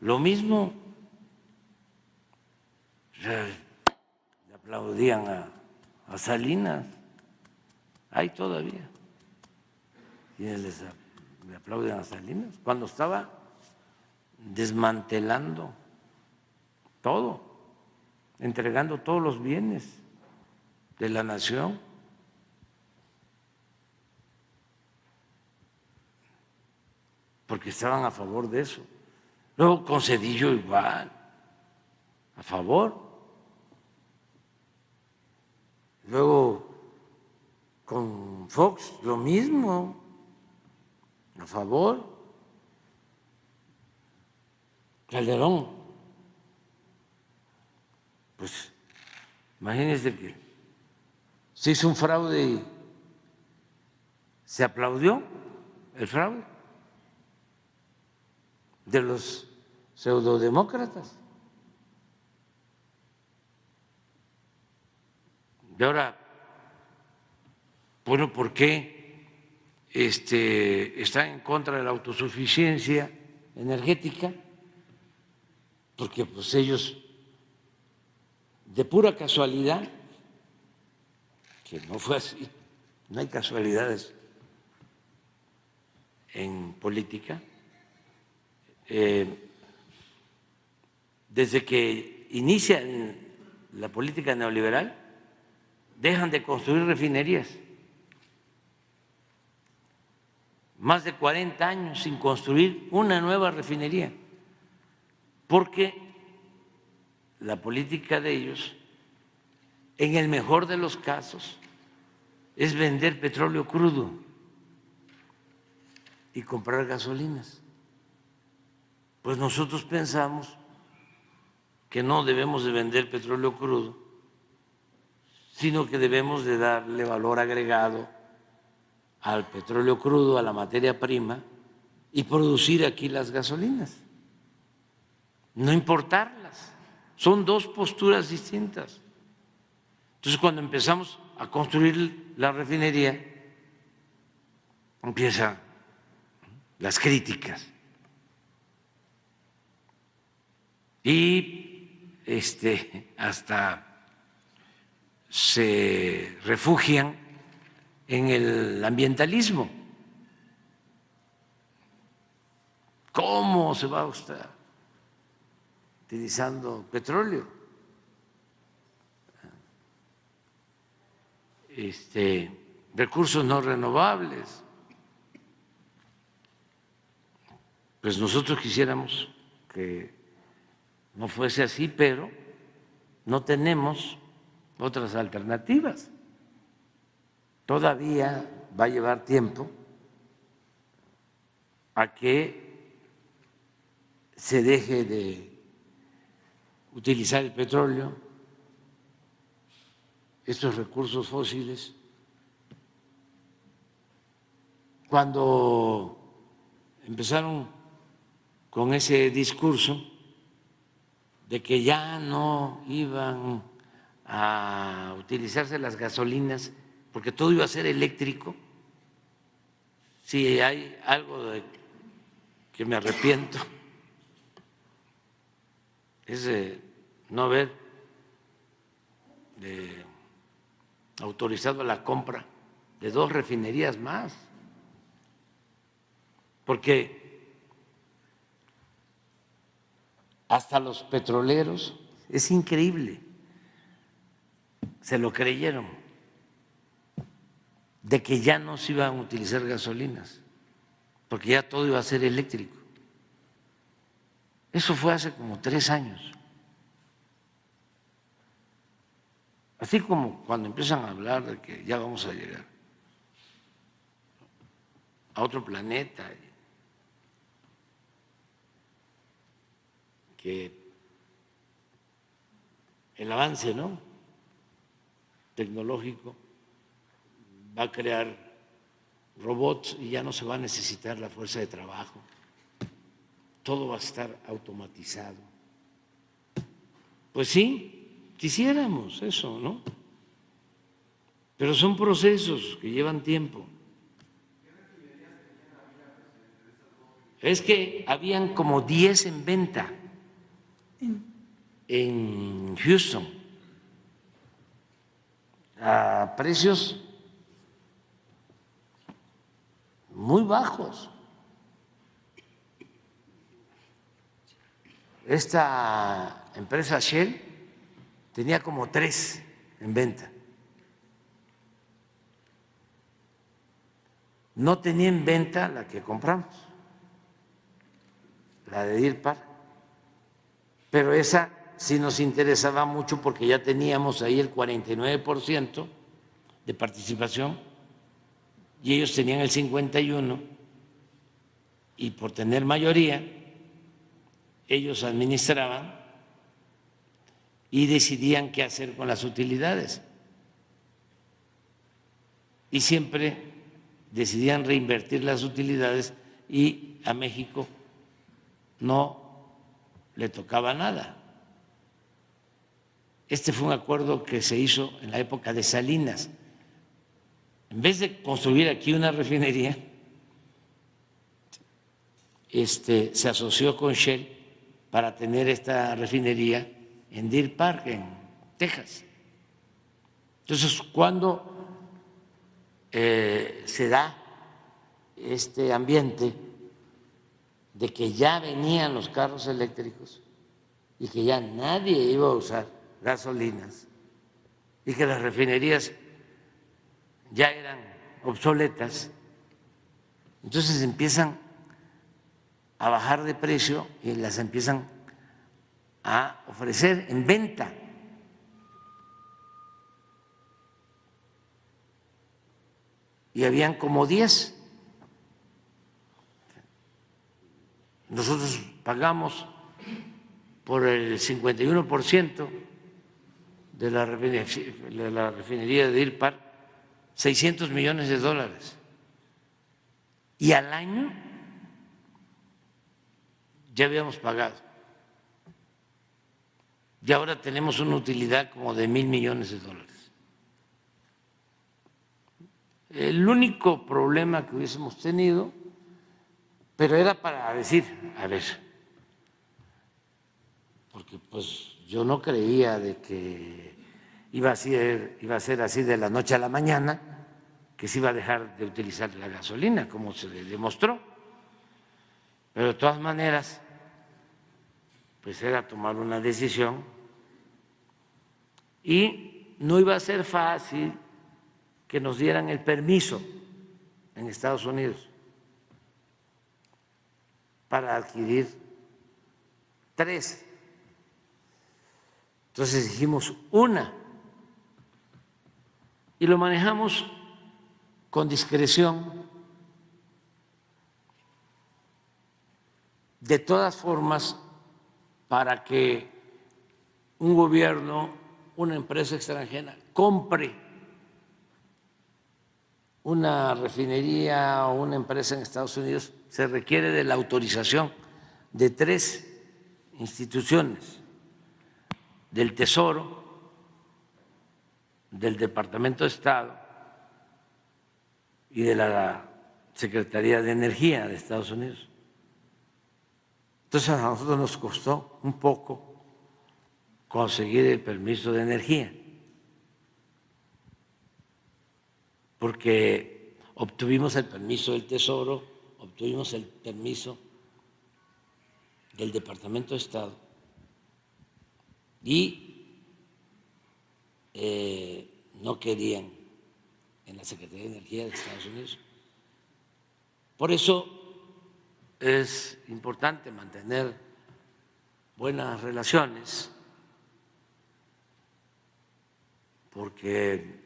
lo mismo. Le aplaudían a Salinas, hay todavía quienes le aplauden a Salinas, cuando estaba desmantelando todo, entregando todos los bienes de la nación. Porque estaban a favor de eso. Luego con Zedillo igual, a favor. Luego con Fox lo mismo, a favor. Calderón, pues imagínense que se hizo un fraude y se aplaudió el fraude de los pseudodemócratas. Y ahora, bueno, ¿por qué están en contra de la autosuficiencia energética? Porque pues ellos, de pura casualidad, que no fue así, no hay casualidades en política, desde que inician la política neoliberal, dejan de construir refinerías. Más de 40 años sin construir una nueva refinería, porque la política de ellos, en el mejor de los casos, es vender petróleo crudo y comprar gasolinas. Pues nosotros pensamos que no debemos de vender petróleo crudo, sino que debemos de darle valor agregado al petróleo crudo, a la materia prima, y producir aquí las gasolinas, no importarlas. Son dos posturas distintas. Entonces, cuando empezamos a construir la refinería, empiezan las críticas. Y hasta se refugian en el ambientalismo. ¿Cómo se va a estar utilizando petróleo? Recursos no renovables. Pues nosotros quisiéramos que no fuese así, pero no tenemos otras alternativas. Todavía va a llevar tiempo a que se deje de utilizar el petróleo, estos recursos fósiles. Cuando empezaron con ese discurso de que ya no iban a utilizarse las gasolinas porque todo iba a ser eléctrico, si hay algo de que me arrepiento es de no haber autorizado la compra de 2 refinerías más, porque hasta los petroleros, es increíble, se lo creyeron, de que ya no se iban a utilizar gasolinas, porque ya todo iba a ser eléctrico. Eso fue hace como 3 años. Así como cuando empiezan a hablar de que ya vamos a llegar a otro planeta, que el avance, ¿no?, tecnológico va a crear robots y ya no se va a necesitar la fuerza de trabajo, todo va a estar automatizado. Pues sí, quisiéramos eso, ¿no? Pero son procesos que llevan tiempo. Es que habían como 10 en venta en Houston a precios muy bajos. Esta empresa Shell tenía como 3 en venta. No tenía en venta la que compramos, la de Deer Park, pero esa sí nos interesaba mucho porque ya teníamos ahí el 49% de participación y ellos tenían el 51%, y por tener mayoría ellos administraban y decidían qué hacer con las utilidades. Y siempre decidían reinvertir las utilidades y a México no le tocaba nada. Este fue un acuerdo que se hizo en la época de Salinas. En vez de construir aquí una refinería, se asoció con Shell para tener esta refinería en Deer Park, en Texas. Entonces, cuando se da este ambiente de que ya venían los carros eléctricos y que ya nadie iba a usar gasolinas y que las refinerías ya eran obsoletas, entonces empiezan a bajar de precio y las empiezan a ofrecer en venta. Y habían como 10. Nosotros pagamos por el 51% de la refinería de Deer Park $600 millones. Y al año ya habíamos pagado. Y ahora tenemos una utilidad como de $1,000 millones. El único problema que hubiésemos tenido, pero era para decir, a ver, porque pues yo no creía de que iba a ser así de la noche a la mañana, que se iba a dejar de utilizar la gasolina, como se demostró. Pero de todas maneras, pues era tomar una decisión y no iba a ser fácil que nos dieran el permiso en Estados Unidos para adquirir 3. Entonces dijimos una y lo manejamos con discreción. De todas formas, para que un gobierno, una empresa extranjera compre una refinería o una empresa en Estados Unidos, se requiere de la autorización de 3 instituciones: del Tesoro, del Departamento de Estado y de la Secretaría de Energía de Estados Unidos. Entonces a nosotros nos costó un poco conseguir el permiso de energía, porque obtuvimos el permiso del Tesoro, obtuvimos el permiso del Departamento de Estado y no querían en la Secretaría de Energía de Estados Unidos. Por eso es importante mantener buenas relaciones, porque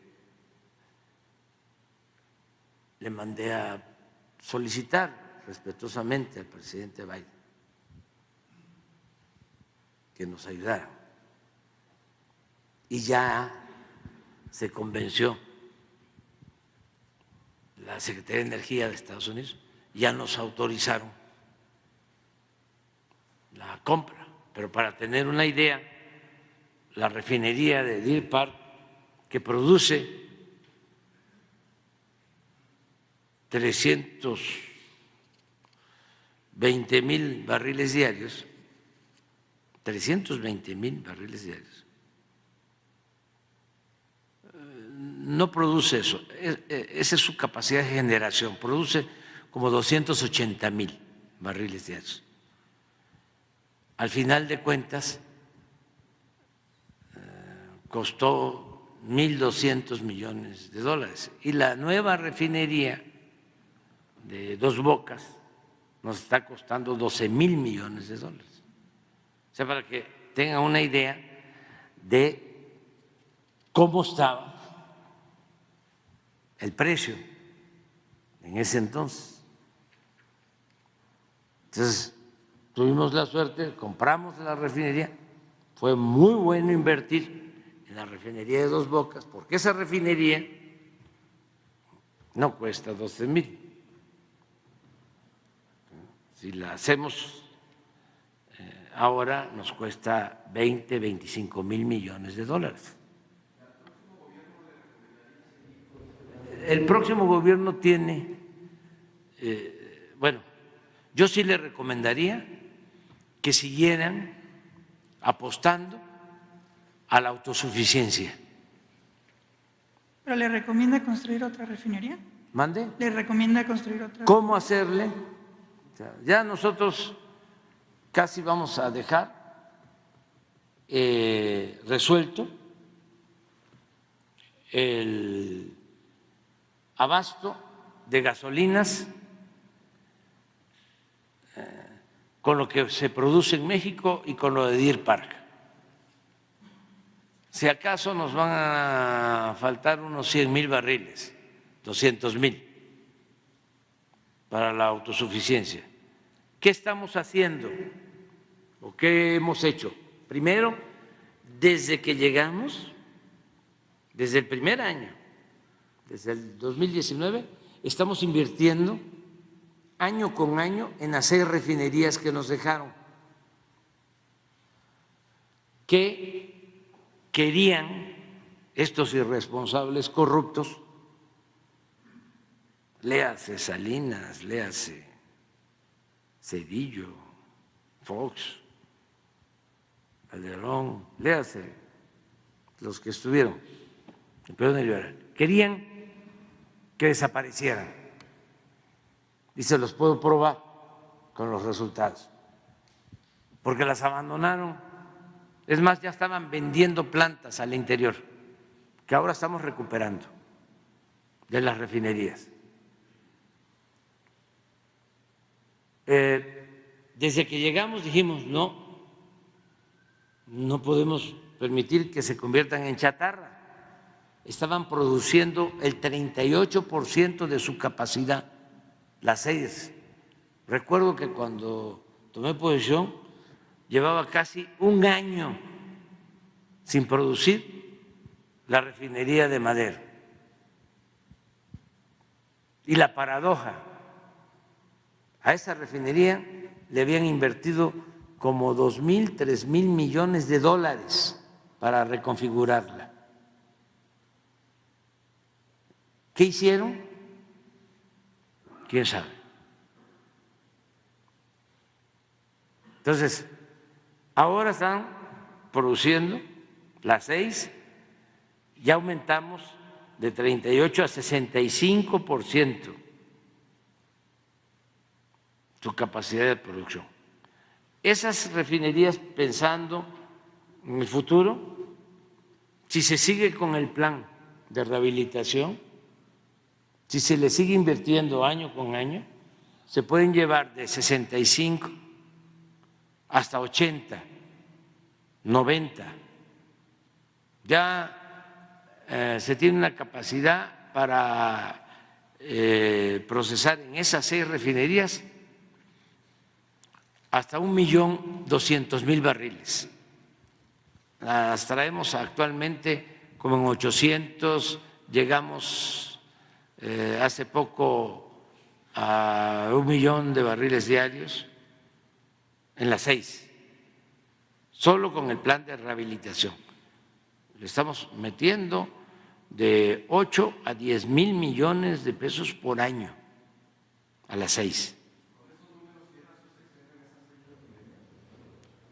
le mandé a solicitar respetuosamente al presidente Biden que nos ayudara y ya se convenció la Secretaría de Energía de Estados Unidos, ya nos autorizaron la compra. Pero para tener una idea, la refinería de Deer Park, que produce 300 320,000 barriles diarios, 320,000 barriles diarios, no produce eso, esa es su capacidad de generación, produce como 280,000 barriles diarios. Al final de cuentas, costó 1.200 millones de dólares y la nueva refinería de Dos Bocas nos está costando 12,000 millones de dólares. O sea, para que tengan una idea de cómo estaba el precio en ese entonces. Entonces, tuvimos la suerte, compramos la refinería, fue muy bueno invertir en la refinería de Dos Bocas, porque esa refinería no cuesta 12,000. Si la hacemos ahora nos cuesta 25,000 millones de dólares. El próximo gobierno tiene, bueno, yo sí le recomendaría que siguieran apostando a la autosuficiencia. ¿Pero le recomienda construir otra refinería? ¿Mande? ¿Le recomienda construir otra? ¿Cómo hacerle? O sea, ya nosotros casi vamos a dejar resuelto el abasto de gasolinas con lo que se produce en México y con lo de Deer Park. Si acaso nos van a faltar unos 100,000 barriles, 200,000 para la autosuficiencia. ¿Qué estamos haciendo o qué hemos hecho? Primero, desde que llegamos, desde el primer año, desde el 2019, estamos invirtiendo año con año en hacer refinerías que nos dejaron, que querían estos irresponsables corruptos, léase Salinas, léase Cedillo, Fox, Calderón, léase los que estuvieron en periodo neoliberal, querían que desaparecieran. Y se los puedo probar con los resultados, porque las abandonaron. Es más, ya estaban vendiendo plantas al interior, que ahora estamos recuperando de las refinerías. Desde que llegamos dijimos, no podemos permitir que se conviertan en chatarra. Estaban produciendo el 38% de su capacidad, las 6. Recuerdo que cuando tomé posesión llevaba casi un año sin producir la refinería de Madero. Y la paradoja, a esa refinería le habían invertido como 2,000, 3,000 millones de dólares para reconfigurarla. ¿Qué hicieron? ¿Quién sabe? Entonces, ahora están produciendo las 6, ya aumentamos de 38 a 65% su capacidad de producción. Esas refinerías, pensando en el futuro, si se sigue con el plan de rehabilitación, si se le sigue invirtiendo año con año, se pueden llevar de 65 hasta 80, 90. Ya se tiene una capacidad para procesar en esas 6 refinerías hasta 1,200,000 barriles. Las traemos actualmente como en 800, llegamos hace poco a 1,000,000 de barriles diarios en las 6, solo con el plan de rehabilitación. Le estamos metiendo de 8 a 10,000 millones de pesos por año a las 6.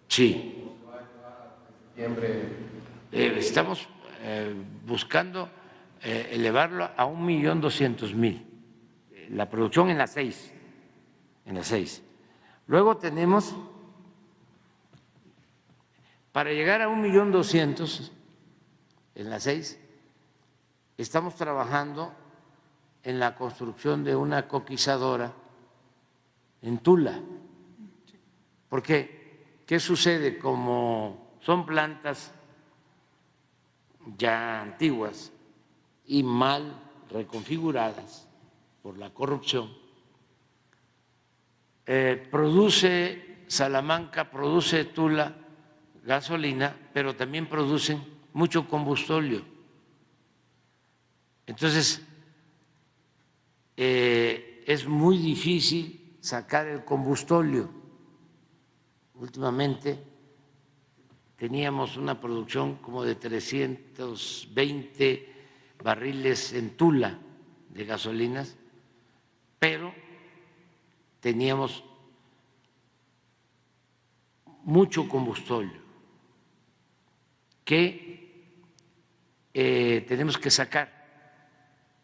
Sí. Estamos buscando elevarlo a 1.200.000, la producción en las 6. Luego tenemos, para llegar a 1.200.000 en las 6, estamos trabajando en la construcción de una coquizadora en Tula. Porque, ¿qué sucede? Como son plantas ya antiguas y mal reconfiguradas por la corrupción, produce Salamanca, produce Tula gasolina, pero también producen mucho combustóleo. Entonces, es muy difícil sacar el combustóleo. Últimamente teníamos una producción como de 320 barriles en Tula de gasolinas, pero teníamos mucho combustóleo que tenemos que sacar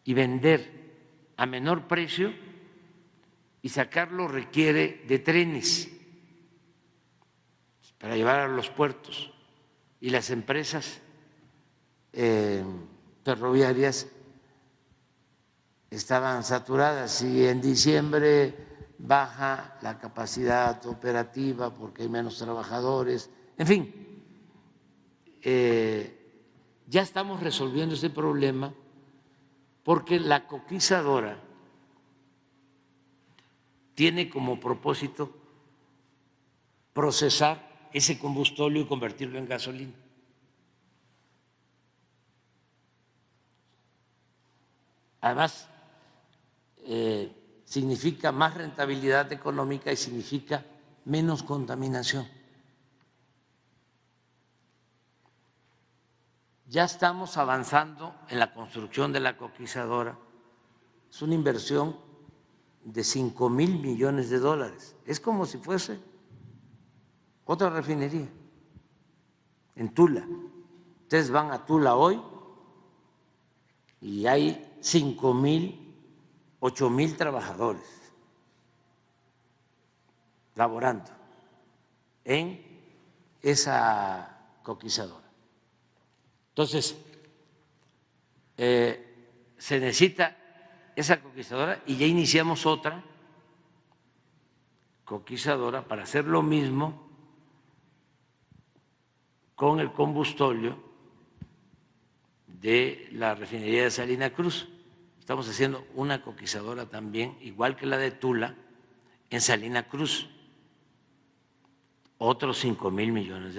y vender a menor precio, y sacarlo requiere de trenes para llevar a los puertos, y las empresas ferroviarias estaban saturadas, y en diciembre baja la capacidad operativa porque hay menos trabajadores, en fin, ya estamos resolviendo ese problema porque la coquizadora tiene como propósito procesar ese combustóleo y convertirlo en gasolina. Además, significa más rentabilidad económica y significa menos contaminación. Ya estamos avanzando en la construcción de la coquizadora. Es una inversión de $5,000 millones. Es como si fuese otra refinería en Tula. Ustedes van a Tula hoy y hay 5,000, 8,000 trabajadores laborando en esa coquizadora. Entonces, se necesita esa coquizadora y ya iniciamos otra coquizadora para hacer lo mismo con el combustóleo de la refinería de Salina Cruz. Estamos haciendo una coquizadora también, igual que la de Tula, en Salina Cruz, otros $5,000 millones.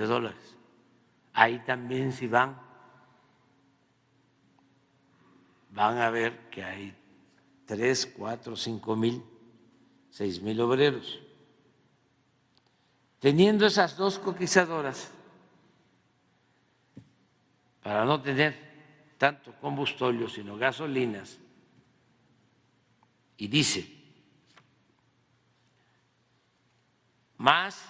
Ahí también, si van a ver que hay 3, 4, 5,000, 6,000 obreros. Teniendo esas dos coquizadoras, para no tener tanto combustóleo, sino gasolinas y diésel, más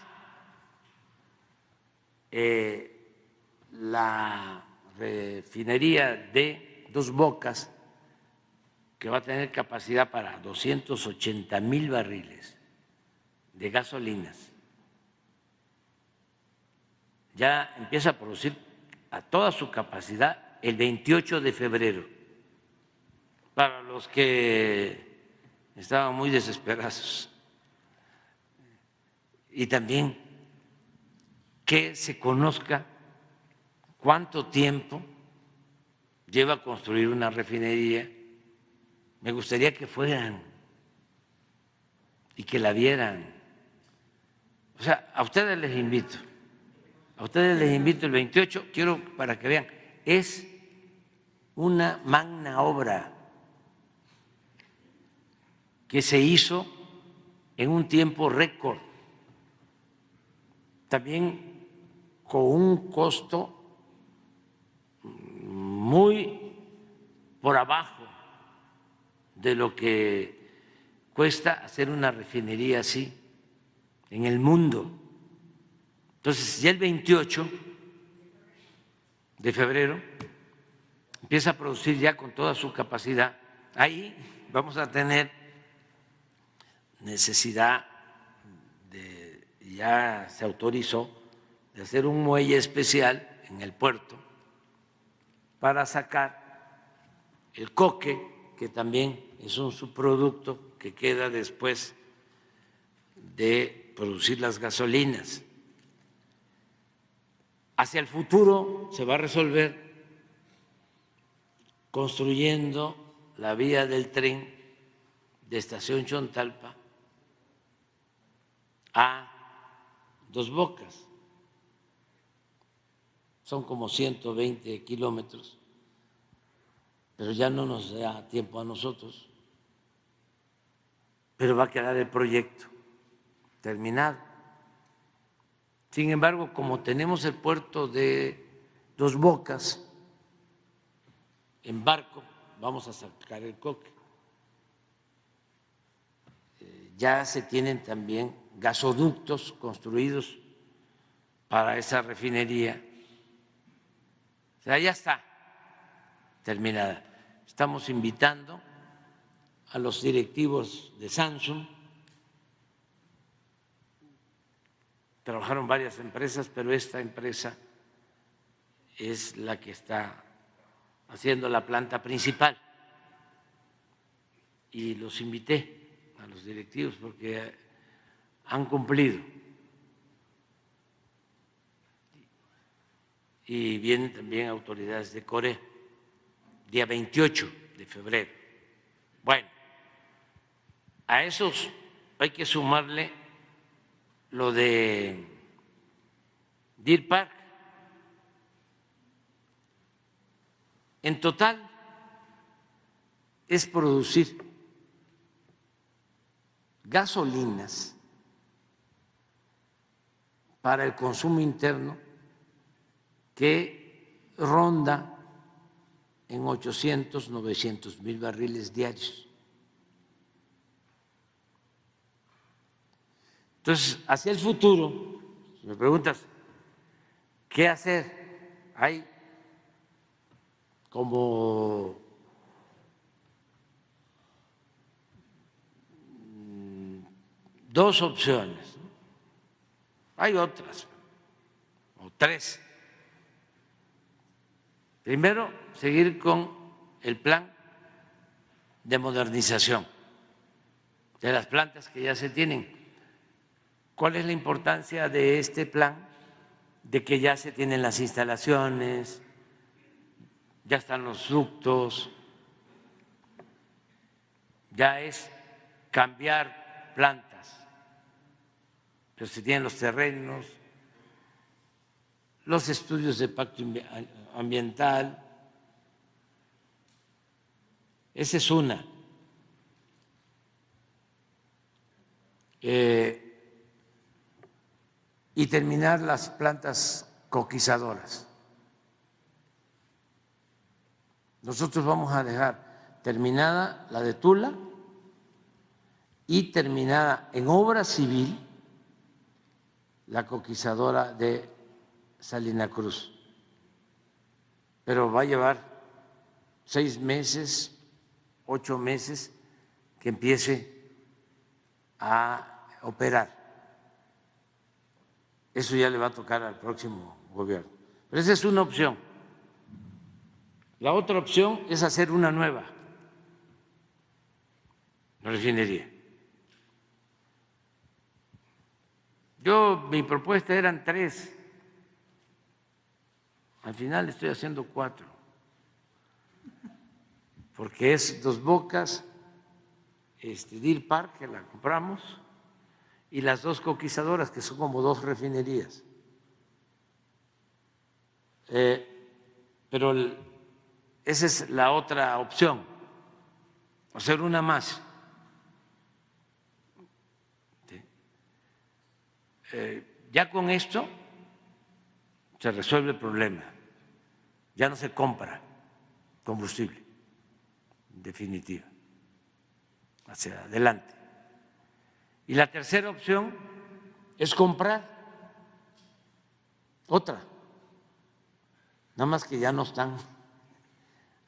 la refinería de Dos Bocas, que va a tener capacidad para 280,000 barriles de gasolinas, ya empieza a producir a toda su capacidad el 28 de febrero. Para los que estaban muy desesperados. Y también que se conozca cuánto tiempo lleva construir una refinería. Me gustaría que fueran y que la vieran. O sea, a ustedes les invito el 28, quiero para que vean, es una magna obra que se hizo en un tiempo récord, también con un costo muy por abajo de lo que cuesta hacer una refinería así en el mundo. Entonces, ya el 28 de febrero empieza a producir ya con toda su capacidad. Ahí vamos a tener necesidad ya se autorizó de hacer un muelle especial en el puerto para sacar el coque, que también es un subproducto que queda después de producir las gasolinas. Hacia el futuro se va a resolver construyendo la vía del tren de Estación Chontalpa a Dos Bocas. Son como 120 kilómetros, pero ya no nos da tiempo a nosotros, pero va a quedar el proyecto terminado. Sin embargo, como tenemos el puerto de Dos Bocas, en barco vamos a sacar el coque. Ya se tienen también gasoductos construidos para esa refinería. O sea, ya está terminada. Estamos invitando a los directivos de Samsung. Trabajaron varias empresas, pero esta empresa es la que está haciendo la planta principal. Y los invité a los directivos porque han cumplido. Y vienen también autoridades de Corea, día 28 de febrero. Bueno, a esos hay que sumarle lo de Deer Park. En total es producir gasolinas para el consumo interno que ronda en 800, 900 mil barriles diarios. Entonces, hacia el futuro, si me preguntas, ¿qué hacer? Hay como dos opciones, hay otras, o tres. Primero, seguir con el plan de modernización de las plantas que ya se tienen. ¿Cuál es la importancia de este plan? De que ya se tienen las instalaciones, ya están los ductos, ya es cambiar plantas, pero se tienen los terrenos, los estudios de impacto ambiental. Esa es una. Y terminar las plantas coquizadoras. Nosotros vamos a dejar terminada la de Tula y terminada en obra civil la coquizadora de Salina Cruz. Pero va a llevar 6 meses, 8 meses que empiece a operar. Eso ya le va a tocar al próximo gobierno. Pero esa es una opción. La otra opción es hacer una nueva refinería. Mi propuesta eran 3. Al final estoy haciendo 4. Porque es Dos Bocas, Deer Park, que la compramos, y las 2 coquizadoras, que son como 2 refinerías. Pero esa es la otra opción, hacer una más. Ya con esto se resuelve el problema, ya no se compra combustible, en definitiva, hacia adelante. Y la tercera opción es comprar otra, nada más que ya no están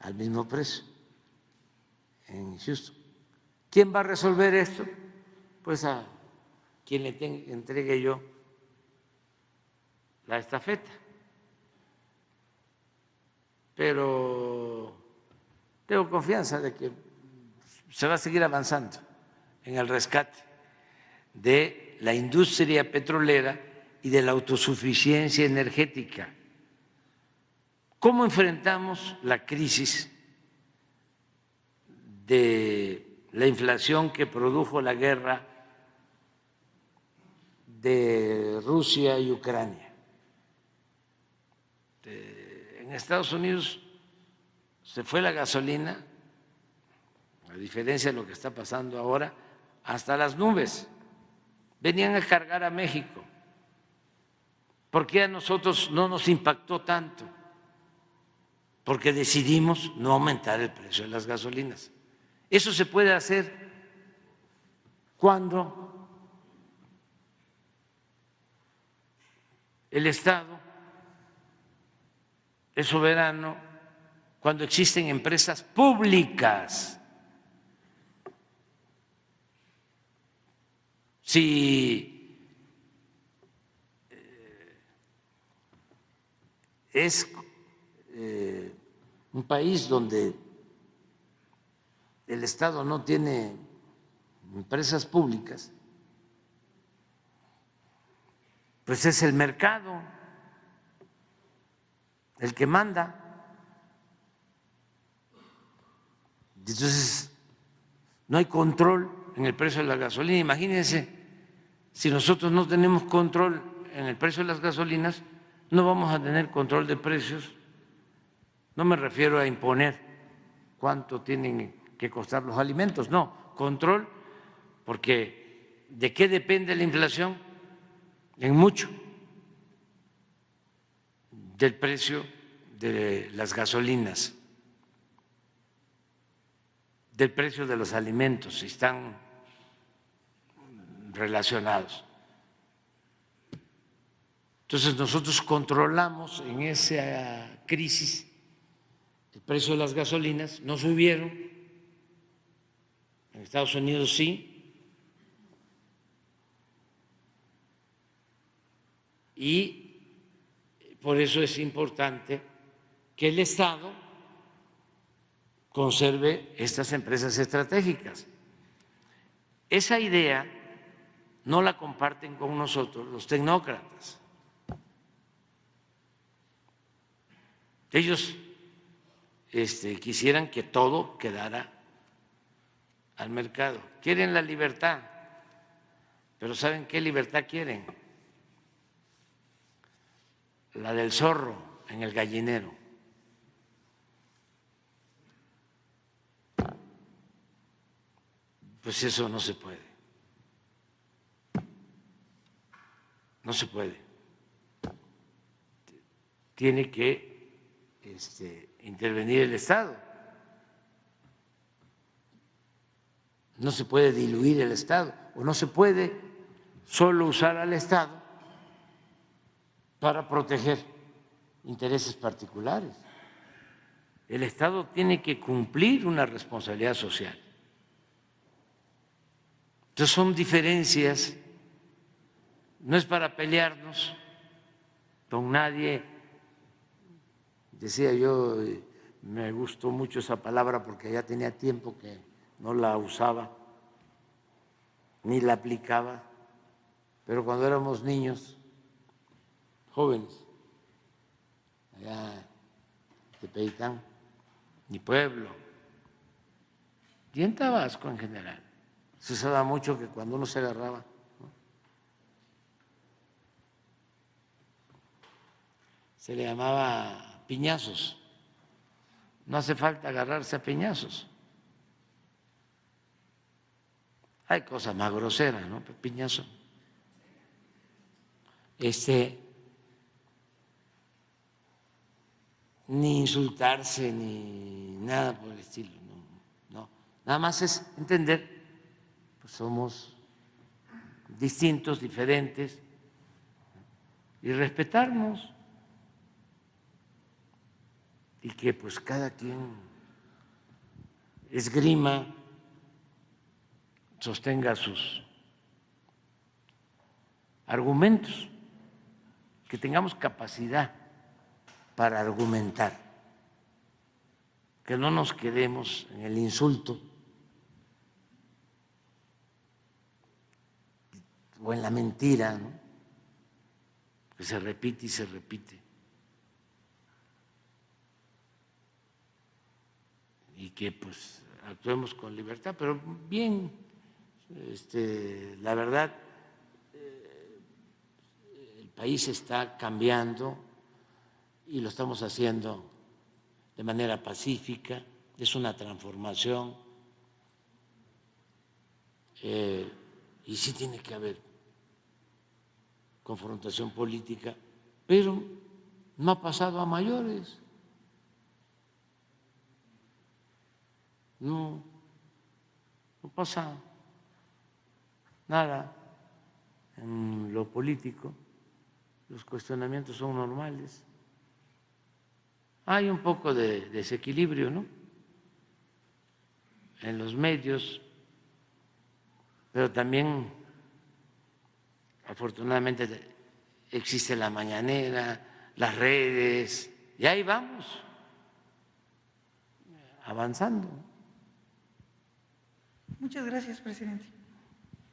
al mismo precio en Houston. ¿Quién va a resolver esto? Pues a quien le entregue yo la estafeta. Pero tengo confianza de que se va a seguir avanzando en el rescate de la industria petrolera y de la autosuficiencia energética. ¿Cómo enfrentamos la crisis de la inflación que produjo la guerra de Rusia y Ucrania? En Estados Unidos se fue la gasolina, a diferencia de lo que está pasando ahora, hasta las nubes. Venían a cargar a México. ¿Por qué a nosotros no nos impactó tanto? Porque decidimos no aumentar el precio de las gasolinas. Eso se puede hacer cuando el Estado es soberano, cuando existen empresas públicas. Si es un país donde el Estado no tiene empresas públicas, pues es el mercado el que manda. Entonces, no hay control en el precio de la gasolina. Imagínense, si nosotros no tenemos control en el precio de las gasolinas, no vamos a tener control de precios. No me refiero a imponer cuánto tienen que costar los alimentos, no, control, porque ¿de qué depende la inflación? En mucho del precio de las gasolinas, del precio de los alimentos, si están relacionados. Entonces nosotros controlamos en esa crisis el precio de las gasolinas, no subieron, en Estados Unidos sí, y por eso es importante que el Estado conserve estas empresas estratégicas. Esa idea no la comparten con nosotros los tecnócratas. Ellos quisieran que todo quedara al mercado. Quieren la libertad, pero ¿saben qué libertad quieren? La del zorro en el gallinero. Pues eso no se puede. No se puede. Tiene que intervenir el Estado. No se puede diluir el Estado, o no se puede solo usar al Estado para proteger intereses particulares. El Estado tiene que cumplir una responsabilidad social. Entonces son diferencias, no es para pelearnos con nadie. Decía yo, me gustó mucho esa palabra porque ya tenía tiempo que no la usaba ni la aplicaba, pero cuando éramos niños, jóvenes, allá de Tepeitán, mi pueblo, y en Tabasco en general, se usaba mucho que cuando uno se agarraba, ¿no?, se le llamaba piñazos. No hace falta agarrarse a piñazos. Hay cosas más groseras, ¿no? Piñazo. Ni insultarse ni nada por el estilo, no. Nada más es entender, pues somos distintos, diferentes, y respetarnos, y que pues cada quien esgrima, sostenga sus argumentos, que tengamos capacidad para argumentar, que no nos quedemos en el insulto o en la mentira, ¿no? Que se repite y se repite. Y que pues actuemos con libertad, pero bien, la verdad, el país está cambiando y lo estamos haciendo de manera pacífica, es una transformación y sí tiene que haber confrontación política, pero no ha pasado a mayores. No pasa nada en lo político, los cuestionamientos son normales. Hay un poco de desequilibrio, ¿no?, en los medios, pero también afortunadamente existe la mañanera, las redes, y ahí vamos avanzando. Muchas gracias, presidente.